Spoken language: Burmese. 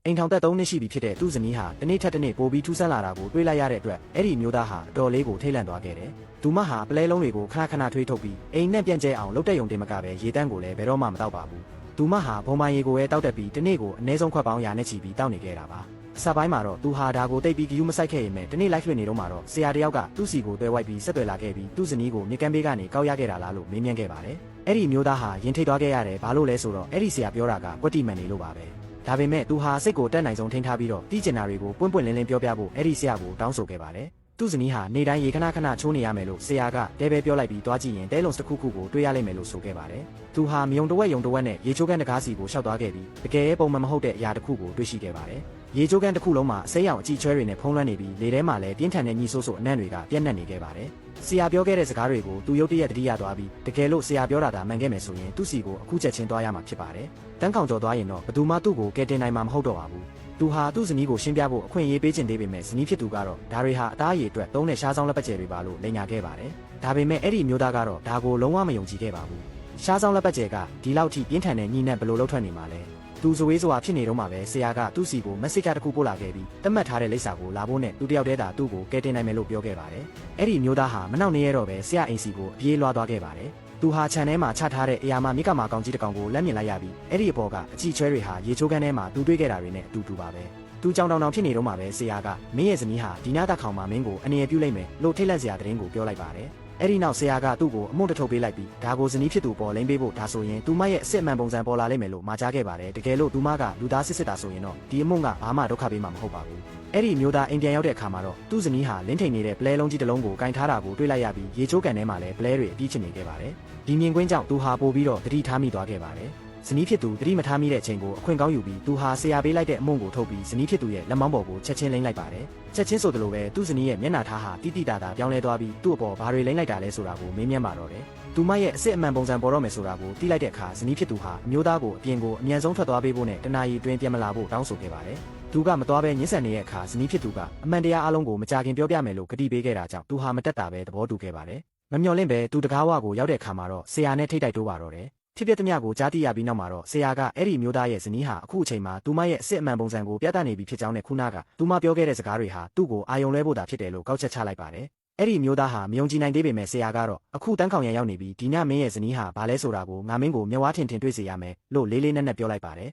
အိမ်ထောင်သက်3နှစ်ရှိပြီဖြစ်တဲ့သူ့ဇနီးဟာတနေ့ထက်တစ်နေ့ပိုပြီးထူးဆန်းလာတာကိုတွေးလိုက်ရတဲ့အတွက်အဲ့ဒီမျိုးသားဟာအတော်လေးကိုထိတ်လန့်သွားခဲ့တယ်။သူမဟာပလဲလုံးတွေကိုခဏခဏထွေးထုတ်ပြီးအိမ်နဲ့ပြန်ကျဲအောင်လှုပ်တဲ့ယုံတင်မကပဲရေတန်းကိုလည်းဘယ်တော့မှမတောက်ပါဘူး။သူမဟာဘုံမိုင်းရေကိုပဲတောက်တက်ပြီးတနေ့ကိုအနည်းဆုံးခွက်ပေါင်းရာနဲ့ချီပြီးတောက်နေခဲ့တာပါ။အစပိုင်းမှာတော့သူဟာဒါကိုတိတ်ပြီးဂယူးမဆိုင်ခဲ့ရင်မဲ့တနေ့ live လွှင့်နေတော့မှတော့ဆရာတယောက်ကသူ့စီကိုတွဲဝိုက်ပြီးဆက်သွယ်လာခဲ့ပြီးသူ့ဇနီးကိုမြေကမ်းဘေးကနေကောက်ရခဲ့တာလားလို့မေးမြန်းခဲ့ပါတယ်။အဲ့ဒီမျိုးသားဟာရင်ထိတ်သွားခဲ့ရတယ်ဘာလို့လဲဆိုတော့အဲ့ဒီဆရာပြောတာကကွက်တိမှန်နေလို့ပါပဲ။ဒါပေမဲ့သူဟာစိတ်ကိုတက်နိုင်ဆုံးထိန်းထားပြီးတော့တီးကျင်တာတွေကိုပွင့်ပွင့်လင်းလင်းပြောပြဖို့အဲ့ဒီဆရာကိုတောင်းဆိုခဲ့ပါတယ်။သူ့ဇနီးဟာနေတိုင်းရေခဏခဏချိုးနေရမယ်လို့ဆရာကတဲပဲပြောလိုက်ပြီးတွားကြည့်ရင်တဲလုံးတစ်ခုခုကိုတွေးရလိမ့်မယ်လို့ဆိုခဲ့ပါတယ်။သူဟာမြုံတဝက်နဲ့ရေချိုးကန်းတကားစီကိုရှောက်သွားခဲ့ပြီးတကယ်ပုံမှန်မဟုတ်တဲ့အရာတစ်ခုကိုတွေ့ရှိခဲ့ပါတယ်။ရေချိုးကန်းတစ်ခုလုံးမှာအစိမ်းရောင်အကြည့်ချွဲတွေနဲ့ဖုံးလွှမ်းနေပြီးလေထဲမှာလည်းပြင်းထန်တဲ့ညှိဆိုးဆိုးအနံ့တွေကပြန့်နှံ့နေခဲ့ပါတယ်။ဆရာပြောခဲ့တဲ့စကားတွေကိုသူရုတ်တရက်တတိယသွားပြီးတကယ်လို့ဆရာပြောတာဒါမှန်ခဲ့မယ်ဆိုရင်သူ့စီကိုအခုချက်ချင်းသွားရမှာဖြစ်ပါတယ်။တန်းခေါင်ကျော်သွားရင်တော့ဘယ်သူမှသူ့ကိုကယ်တင်နိုင်မှာမဟုတ်တော့ပါဘူး။သူဟာသူ့ဇနီးကိုရှင်းပြဖို့အခွင့်အရေးပေးခြင်းသေးပေမဲ့ဇနီးဖြစ်သူကတော့ဒါတွေဟာအသားအရည်အတွက်သုံးတဲ့ရှားဆောင်လက်ပတ်ကျဲတွေပါလို့လိန်ညာခဲ့ပါတယ်။ဒါပေမဲ့အဲ့ဒီမျိုးသားကတော့ဒါကိုလုံးဝမယုံကြည်ခဲ့ပါဘူး။ရှားဆောင်လက်ပတ်ကျဲကဒီလောက်ထိပြင်းထန်တဲ့ညှိနှံဘယ်လိုလုပ်ထွက်နေမှာလဲ။သူဇဝေးစွာဖြစ်နေတော့မှပဲဆရာကသူ့စီကို message တစ်ခုပို့လာခဲ့ပြီးတတ်မှတ်ထားတဲ့လိပ်စာကိုလာဖို့နဲ့သူတယောက်တည်းသာသူ့ကိုကယ်တင်နိုင်မယ်လို့ပြောခဲ့ပါတယ်။အဲ့ဒီမျိုးသားဟာမနှောင့်နှေးရတော့ပဲဆရာအိမ်စီကိုအပြေးလွှားသွားခဲ့ပါတယ်။သူဟာခြံထဲမှာချထားတဲ့အရာမမြစ်ကမာကောင်ကြီးတစ်ကောင်ကိုလက်မြင်လိုက်ရပြီးအဲ့ဒီအပေါ်ကအကြည့်ချွဲတွေဟာရေချိုးကန်းထဲမှာသူတွေ့ခဲ့တာတွေနဲ့အတူတူပါပဲ။သူကြောင်တောင်ဖြစ်နေတော့မှပဲဆရာကမင်းရဲ့ဇနီးဟာဒီနားတခေါင်မှာမင်းကိုအနေရပြုလိုက်မယ်လို့ထိတ်လန့်စရာသတင်းကိုပြောလိုက်ပါတယ်။အဲ့ဒီနောက်ဆရာကသူ့ကိုအမုန်းတထုတ်ပေးလိုက်ပြီးဒါကိုဇနီးဖြစ်သူပေါ်လိမ့်ပေးဖို့ဒါဆိုရင်သူမရဲ့အစ်အမှန်ပုံစံပေါ်လာလိမ့်မယ်လို့မှာကြားခဲ့ပါတယ်။တကယ်လို့သူမကလူသားစစ်တာဆိုရင်တော့ဒီအမုန်းကဘာမှဒုက္ခပေးမှာမဟုတ်ပါဘူး။အဲ့ဒီမျိုးသားအိမ်ပြန်ရောက်တဲ့အခါမှာတော့သူ့ဇနီးဟာလင်းထိန်နေတဲ့ပလဲလုံးကြီးတစ်လုံးကိုကင်ထားတာကိုတွေ့လိုက်ရပြီးရေချိုးကန်ထဲမှာလည်းပလဲတွေအပြည့်ချနေခဲ့ပါတယ်။ဒီမြင်ကွင်းကြောင့်သူဟာပို့ပြီးတော့တတိထားမိသွားခဲ့ပါတယ်။ဇနီးဖြစ်သူတတိမထားမိတဲ့အချိန်ကိုအခွင့်ကောင်းယူပြီးသူဟာဆရာပေးလိုက်တဲ့အမုန်းကိုထုတ်ပြီးဇနီးဖြစ်သူရဲ့လက်မောင်းပေါ်ကိုချက်ချင်းလိမ့်လိုက်ပါတယ်။ချက်ချင်းဆိုသလိုပဲသူ့ဇနီးရဲ့မျက်နှာထားဟာတိတိတသာပြောင်းလဲသွားပြီးသူ့အပေါ်ဘာတွေလိမ့်လိုက်တာလဲဆိုတာကိုမေးမြန်းပါတော့တယ်။သူမရဲ့အစ်အမှန်ပုံစံပေါ်တော့မယ်ဆိုတာကိုသိလိုက်တဲ့အခါဇနီးဖြစ်သူဟာအမျိုးသားကိုအပြင်ကိုအမြန်ဆုံးထွက်သွားပေးဖို့နဲ့တနာရီအတွင်းပြန်မလာဖို့တောင်းဆိုခဲ့ပါတယ်။သူကမသွားဘဲညှဉ်းဆန်နေတဲ့အခါဇနီးဖြစ်သူကအမှန်တရားအလုံးကိုမကြခင်ပြောပြမယ်လို့ကတိပေးခဲ့တာကြောင့်သူဟာမတက်တာပဲသဘောတူခဲ့ပါတယ်။မမျှော်လင့်ပဲသူတကားဝကိုရောက်တဲ့အခါမှာတော့ဆရာနဲ့ထိတ်တိုက်တိုးပါတော့တယ်။ဖြစ်ပျက်သမျှကိုကြားသိရပြီးနောက်မှာတော့ဆရာကအဲ့ဒီမျိုးသားရဲ့ဇနီးဟာအခုအချိန်မှာသူမရဲ့အစ်အမှန်ပုံစံကိုပြသနေပြီဖြစ်ကြောင်းနဲ့ခုနကသူမပြောခဲ့တဲ့စကားတွေဟာသူ့ကိုအာယုံလွဲဖို့တာဖြစ်တယ်လို့ကောက်ချက်ချလိုက်ပါတယ်။အဲ့ဒီမျိုးသားဟာမယုံကြည်နိုင်သေးပေမဲ့ဆရာကတော့အခုတန်းခေါင်ရန်ရောက်နေပြီးဒီညမင်းရဲ့ဇနီးဟာဘာလဲဆိုတာကိုငါမင်းကိုမျက်ဝါးထင်ထင်တွေ့စေရမယ်လို့လေးလေးနက်နက်ပြောလိုက်ပါတယ်